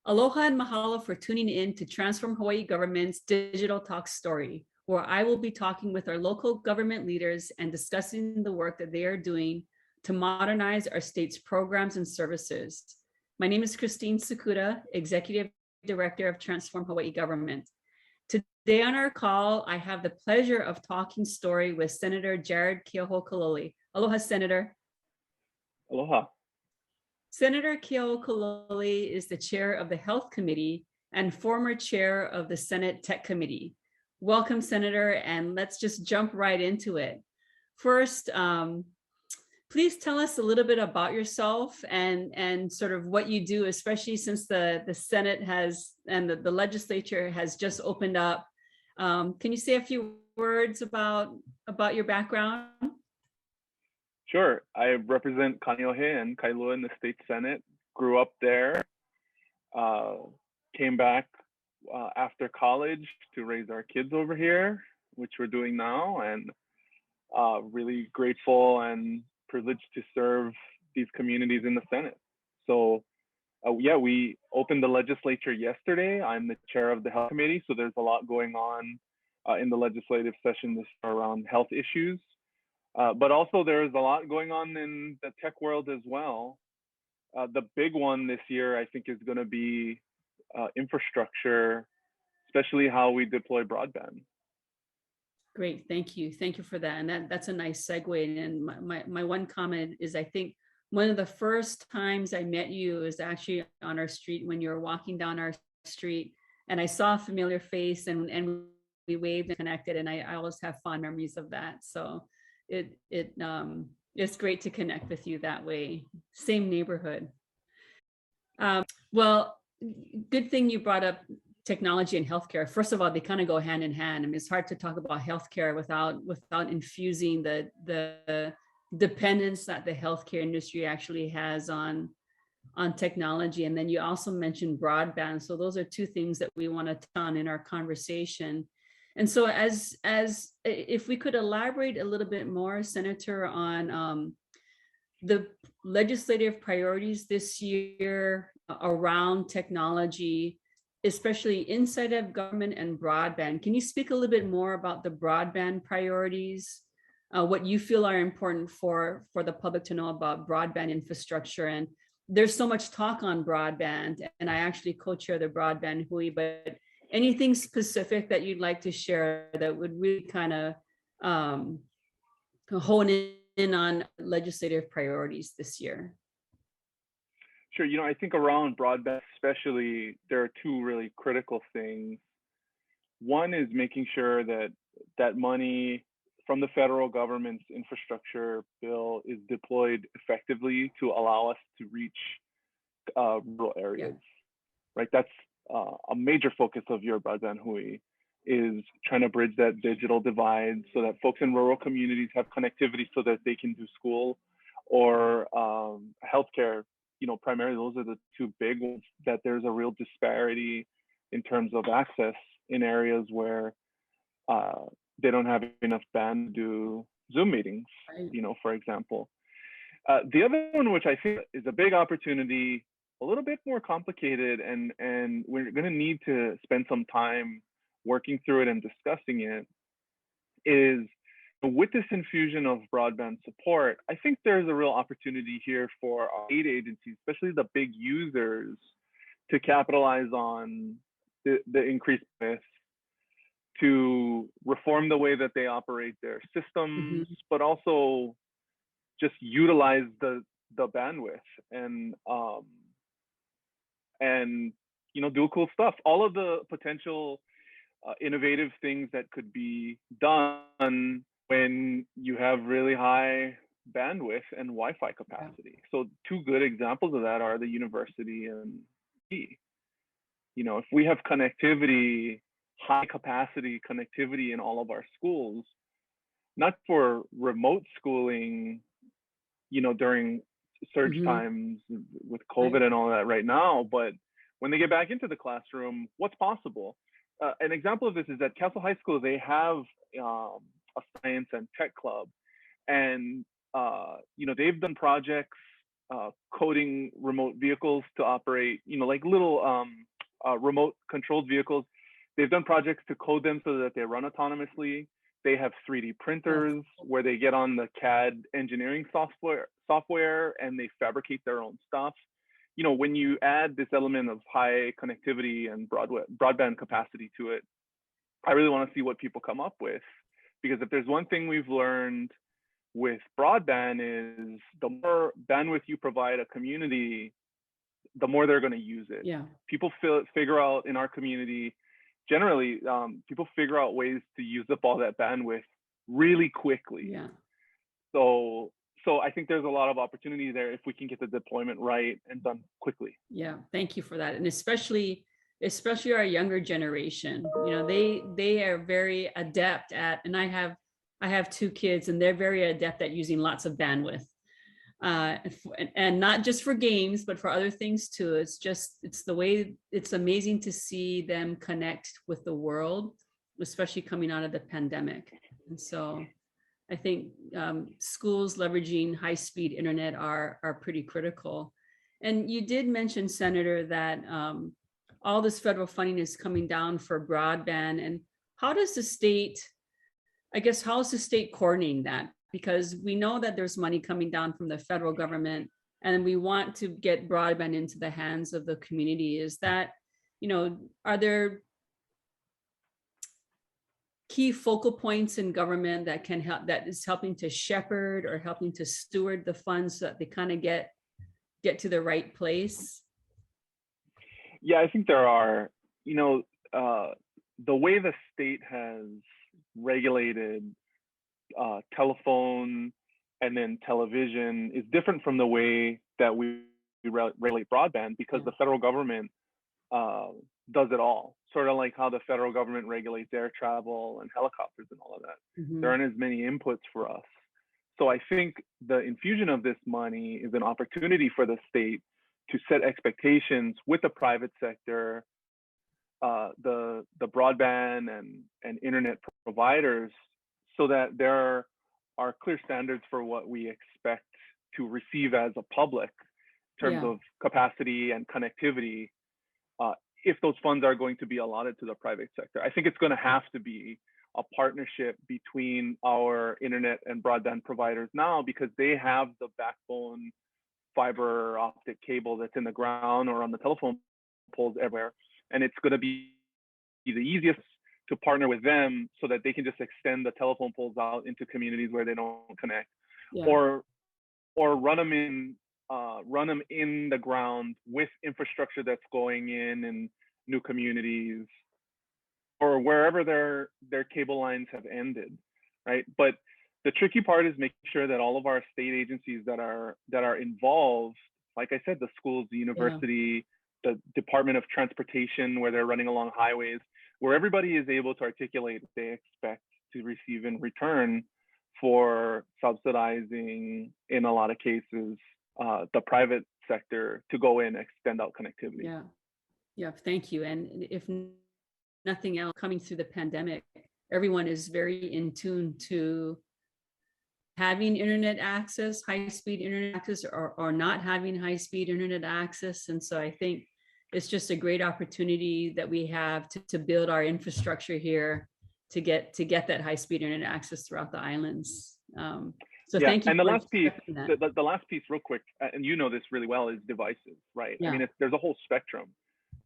Aloha and mahalo for tuning in to Transform Hawaii Government's Digital Talk Story, where I will be talking with our local government leaders and discussing the work that they are doing to modernize our state's programs and services. My name is Christine Sakuda, Executive Director of Transform Hawaii Government. Today on our call, I have the pleasure of talking story with Senator Jarrett Keohokalole. Aloha, Senator. Aloha. Senator Keohokalole is the chair of the Health Committee and former chair of the Senate Tech Committee. Welcome, Senator, and let's just jump right into it. First, please tell us a little bit about yourself and sort of what you do, especially since the Senate has and the legislature has just opened up. Can you say a few words about your background? Sure. I represent Kaneohe and Kailua in the state Senate. Grew up there. Came back after college to raise our kids over here, which we're doing now, and really grateful and privileged to serve these communities in the Senate. So yeah, we opened the legislature yesterday. I'm the chair of the Health Committee, so there's a lot going on in the legislative session this year around health issues. But also there's a lot going on in the tech world as well. The big one this year, I think, is going to be infrastructure, especially how we deploy broadband. Great, thank you. Thank you for that. And that's a nice segue. And my one comment is, I think one of the first times I met you is actually on our street when you were walking down our street, and I saw a familiar face and we waved and connected, and I always have fond memories of that. So it's great to connect with you that way. Same neighborhood. Well, good thing you brought up technology and healthcare. First of all, they kind of go hand in hand. I mean, it's hard to talk about healthcare without infusing the dependence that the healthcare industry actually has on technology. And then you also mentioned broadband. So those are two things that we want to touch on in our conversation. And so as if we could elaborate a little bit more, Senator, on the legislative priorities this year around technology, especially inside of government and broadband. Can you speak a little bit more about the broadband priorities, what you feel are important for the public to know about broadband infrastructure? And there's so much talk on broadband, and I actually co-chair the broadband hui, but anything specific that you'd like to share that would really kind of hone in on legislative priorities this year? Sure. You know, I think around broadband especially, there are two really critical things. One is making sure that money from the federal government's infrastructure bill is deployed effectively to allow us to reach rural areas, right? That's a major focus of your broadband hui, is trying to bridge that digital divide so that folks in rural communities have connectivity so that they can do school or healthcare. You know, primarily those are the two big ones, that there's a real disparity in terms of access in areas where they don't have enough band to do Zoom meetings, you know, for example. The other one, which I think is a big opportunity, a little bit more complicated, and we're going to need to spend some time working through it and discussing it, is with this infusion of broadband support, I think there's a real opportunity here for our aid agencies, especially the big users, to capitalize on the increased risk, to reform the way that they operate their systems, but also just utilize the bandwidth and you know, do cool stuff. All of the potential innovative things that could be done when you have really high bandwidth and Wi-Fi capacity. So two good examples of that are the university and you know, if we have connectivity, high capacity connectivity in all of our schools, not for remote schooling, you know, during surge times with COVID and all that right now, but when they get back into the classroom, what's possible? An example of this is at Castle High School, they have a science and tech club, and you know, they've done projects coding remote vehicles to operate, like little remote controlled vehicles. They've done projects to code them so that they run autonomously. They have 3D printers where they get on the CAD engineering software and they fabricate their own stuff. When you add this element of high connectivity and broadband capacity to it, I really want to see what people come up with. Because if there's one thing we've learned with broadband is the more bandwidth you provide a community, the more they're going to use it. Yeah. People figure out in our community, generally, people figure out ways to use up all that bandwidth really quickly. Yeah. So I think there's a lot of opportunity there if we can get the deployment right and done quickly. Yeah, thank you for that. And especially our younger generation, they are very adept at, and I have 2 kids and they're very adept at using lots of bandwidth. And not just for games, but for other things too. It's amazing to see them connect with the world, especially coming out of the pandemic. And so I think schools leveraging high-speed internet are pretty critical. And you did mention, Senator, that all this federal funding is coming down for broadband. And how is the state coordinating that? Because we know that there's money coming down from the federal government and we want to get broadband into the hands of the community. Is that, are there key focal points in government that can help, that is helping to shepherd or helping to steward the funds so that they kind of get to the right place? Yeah, I think there are. The way the state has regulated telephone and then television is different from the way that we regulate broadband, because the federal government does it all. Sort of like how the federal government regulates air travel and helicopters and all of that. Mm-hmm. There aren't as many inputs for us. So I think the infusion of this money is an opportunity for the state to set expectations with the private sector, the broadband and internet providers, so that there are clear standards for what we expect to receive as a public in terms of capacity and connectivity, if those funds are going to be allotted to the private sector. I think it's going to have to be a partnership between our internet and broadband providers now, because they have the backbone fiber optic cable that's in the ground or on the telephone poles everywhere. And it's going to be the easiest to partner with them so that they can just extend the telephone poles out into communities where they don't connect, or run them in the ground with infrastructure that's going in new communities or wherever their cable lines have ended, right? But the tricky part is making sure that all of our state agencies that are involved, like I said, the schools, the university, the Department of Transportation, where they're running along highways, where everybody is able to articulate what they expect to receive in return for subsidizing, in a lot of cases, the private sector to go in and extend out connectivity. Yeah, thank you. And if nothing else, coming through the pandemic, everyone is very in tune to having internet access, high-speed internet access, or not having high-speed internet access. And so I think it's just a great opportunity that we have to build our infrastructure here to get that high-speed internet access throughout the islands. So thank you. And the last piece, the last piece real quick, and you know this really well, is devices, right? I mean, there's a whole spectrum.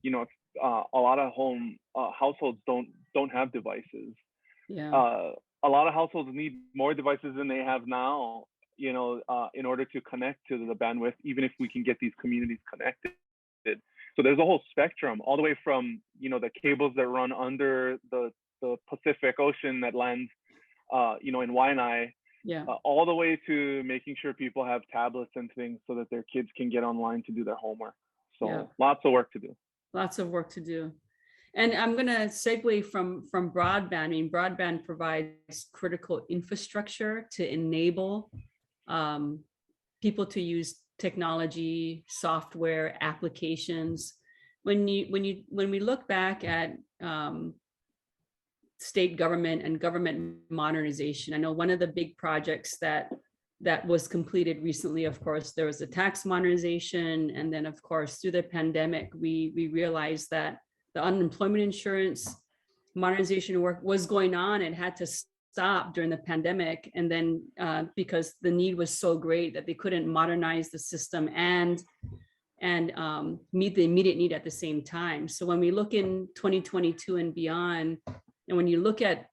A lot of households don't have devices. A lot of households need more devices than they have now, in order to connect to the bandwidth, even if we can get these communities connected. So there's a whole spectrum, all the way from, the cables that run under the Pacific Ocean that lands, in Waianae, all the way to making sure people have tablets and things so that their kids can get online to do their homework. So lots of work to do. Lots of work to do. And I'm going to segue from broadband. I mean, broadband provides critical infrastructure to enable people to use technology, software, applications. When we look back at state government and government modernization, I know one of the big projects that that was completed recently. Of course, there was a tax modernization. And then, of course, through the pandemic, we realized that the unemployment insurance modernization work was going on and had to stop during the pandemic. And then because the need was so great that they couldn't modernize the system and meet the immediate need at the same time. So when we look in 2022 and beyond, and when you look at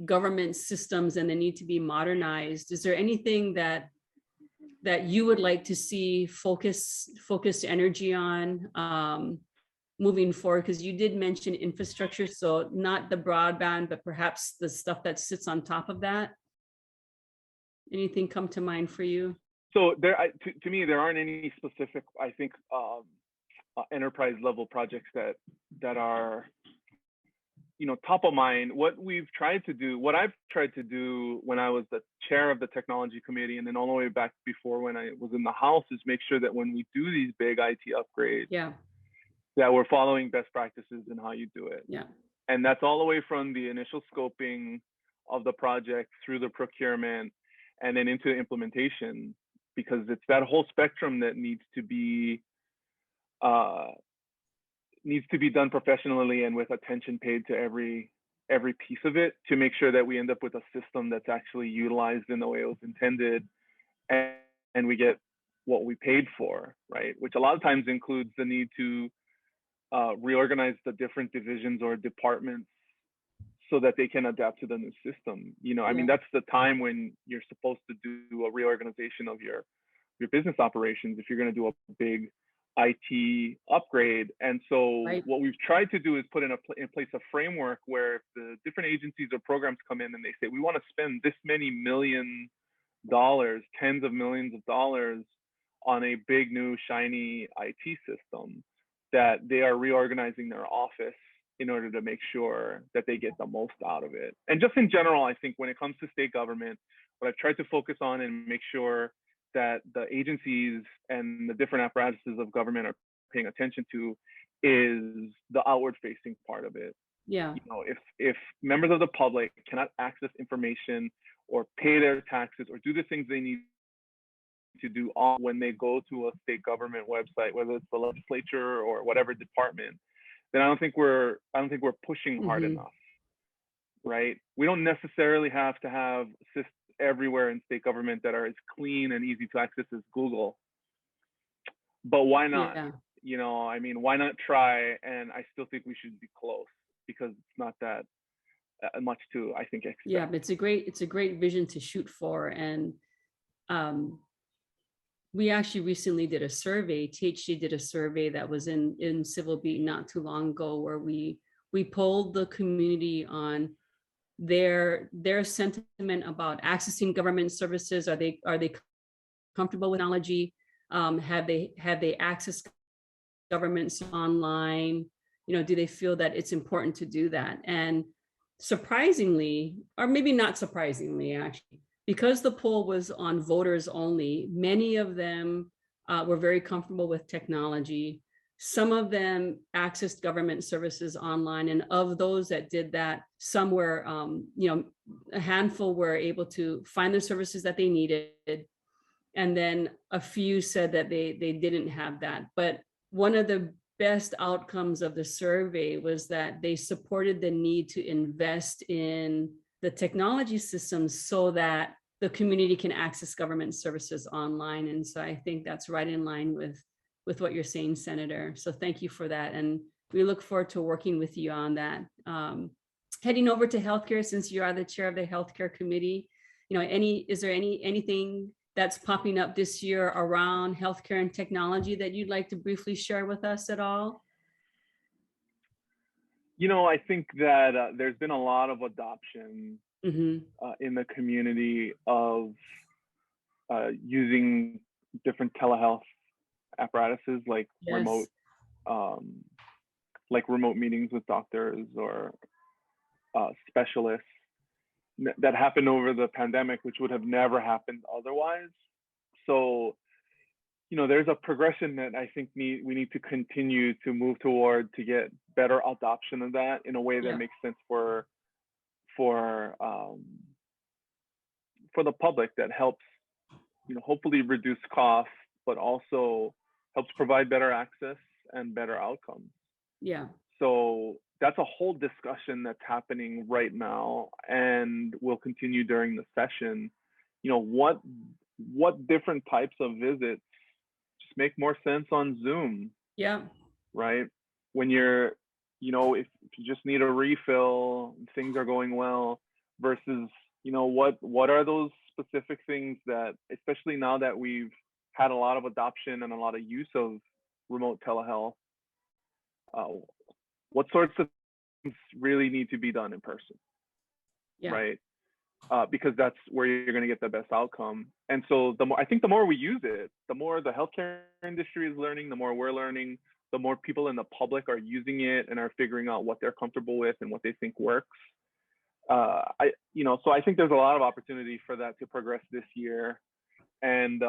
government systems and the need to be modernized, is there anything that you would like to see focused energy on moving forward? Because you did mention infrastructure, so not the broadband, but perhaps the stuff that sits on top of that. Anything come to mind for you? So to me, there aren't any specific, I think, enterprise level projects that are, top of mind. What I've tried to do when I was the chair of the technology committee, and then all the way back before when I was in the House, is make sure that when we do these big IT upgrades, that we're following best practices in how you do it. Yeah. And that's all the way from the initial scoping of the project through the procurement and then into implementation, because it's that whole spectrum that needs to be done professionally and with attention paid to every piece of it, to make sure that we end up with a system that's actually utilized in the way it was intended, and we get what we paid for, right? Which a lot of times includes the need to reorganize the different divisions or departments so that they can adapt to the new system. I mean, that's the time when you're supposed to do a reorganization of your business operations if you're going to do a big IT upgrade. And so what we've tried to do is put in place a framework where if the different agencies or programs come in and they say, we want to spend this many $1 million, tens of millions of dollars on a big new shiny IT system, that they are reorganizing their office in order to make sure that they get the most out of it. And just in general, I think when it comes to state government, what I've tried to focus on and make sure that the agencies and the different apparatuses of government are paying attention to is the outward facing part of it. Yeah. If members of the public cannot access information or pay their taxes or do the things they need to do when they go to a state government website, whether it's the legislature or whatever department, then I don't think we're pushing hard enough, right? We don't necessarily have to have systems everywhere in state government that are as clean and easy to access as Google, but why not? I mean, why not try? And I still think we should be close, because it's not that much to, I think, expect. Yeah, but it's a great vision to shoot for. And we actually recently did a survey. THG did a survey that was in Civil Beat not too long ago, where we polled the community on their sentiment about accessing government services. Are they comfortable with technology? Have they accessed governments online? Do they feel that it's important to do that? And surprisingly, or maybe not surprisingly, actually, because the poll was on voters only, many of them were very comfortable with technology. Some of them accessed government services online, and of those that did that, some were, a handful were able to find the services that they needed, and then a few said that they didn't have that. But one of the best outcomes of the survey was that they supported the need to invest in the technology systems so that the community can access government services online. And so I think that's right in line with what you're saying, Senator. So thank you for that. And we look forward to working with you on that. Heading over to healthcare, since you are the chair of the healthcare committee, is there anything that's popping up this year around healthcare and technology that you'd like to briefly share with us at all? I think that there's been a lot of adoption in the community of using different telehealth apparatuses like remote meetings with doctors or specialists that happened over the pandemic, which would have never happened otherwise. So, there's a progression that I think we need to continue to move toward to get better adoption of that in a way that makes sense for the public, that helps hopefully reduce costs, but also helps provide better access and better outcomes. Yeah. So that's a whole discussion that's happening right now and will continue during the session. What different types of visits just make more sense on Zoom? Yeah. Right? When you're, if you just need a refill, things are going well, versus, what are those specific things that, especially now that we've had a lot of adoption and a lot of use of remote telehealth, what sorts of things really need to be done in person? Yeah. Right? Because that's where you're going to get the best outcome. And so I think the more we use it, the more the healthcare industry is learning, the more we're learning, the more people in the public are using it and are figuring out what they're comfortable with and what they think works. So I think there's a lot of opportunity for that to progress this year. And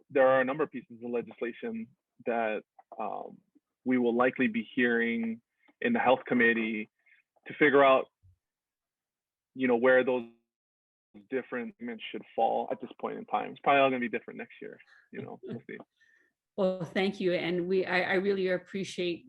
there are a number of pieces of legislation that we will likely be hearing in the health committee to figure out, where those different segments should fall at this point in time. It's probably all going to be different next year. We'll see. Well, thank you. And I really appreciate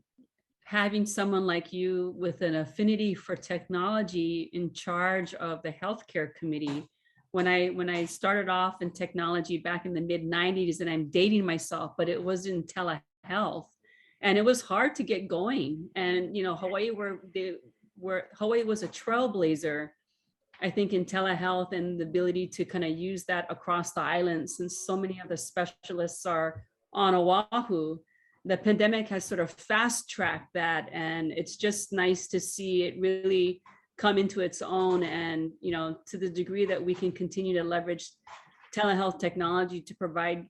having someone like you with an affinity for technology in charge of the healthcare committee. When I started off in technology back in the mid-90s, and I'm dating myself, but it was in telehealth, and it was hard to get going. And Hawaii was a trailblazer, I think, in telehealth and the ability to kind of use that across the island, since so many of the specialists are on Oahu. The pandemic has sort of fast-tracked that, and it's just nice to see it really come into its own. And to the degree that we can continue to leverage telehealth technology to provide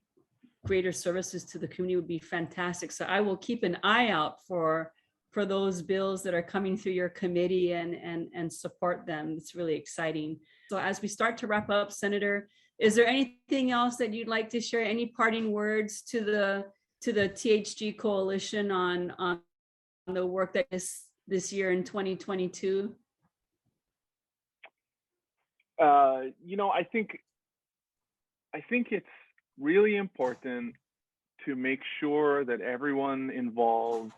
greater services to the community would be fantastic. So I will keep an eye out for those bills that are coming through your committee and support them. It's really exciting. So as we start to wrap up, Senator, is there anything else that you'd like to share? Any parting words to the THG coalition on the work that is this year in 2022? I think it's really important to make sure that everyone involved,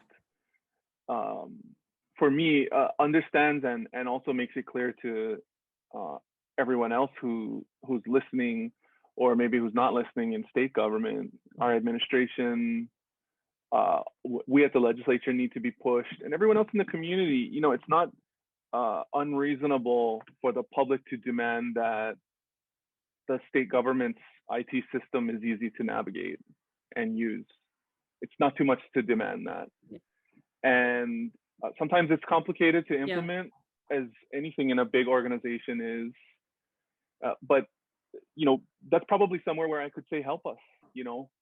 for me, understands and also makes it clear to everyone else who's listening, or maybe who's not listening in state government, our administration, we at the legislature need to be pushed, and everyone else in the community. It's not unreasonable for the public to demand that the state government's IT system is easy to navigate and use. It's not too much to demand that. Yeah. And sometimes it's complicated to implement, as anything in a big organization is. But that's probably somewhere where I could say, help us.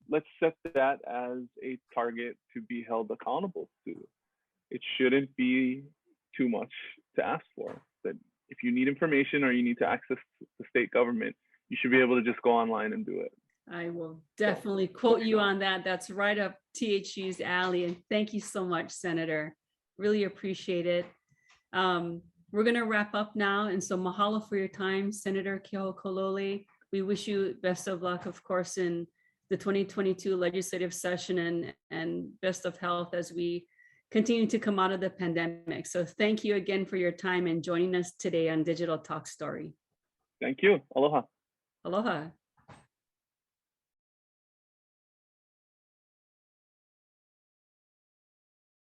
Let's set that as a target to be held accountable to. It shouldn't be too much to ask for. That if you need information or you need to access the state government, you should be able to just go online and do it. I will definitely quote you on that. That's right up THG's alley. And thank you so much, Senator. Really appreciate it. We're going to wrap up now. And so mahalo for your time, Senator Keohokalole. We wish you best of luck, of course, in the 2022 legislative session, and best of health as we continue to come out of the pandemic. So thank you again for your time and joining us today on Digital Talk Story. Thank you. Aloha. Aloha.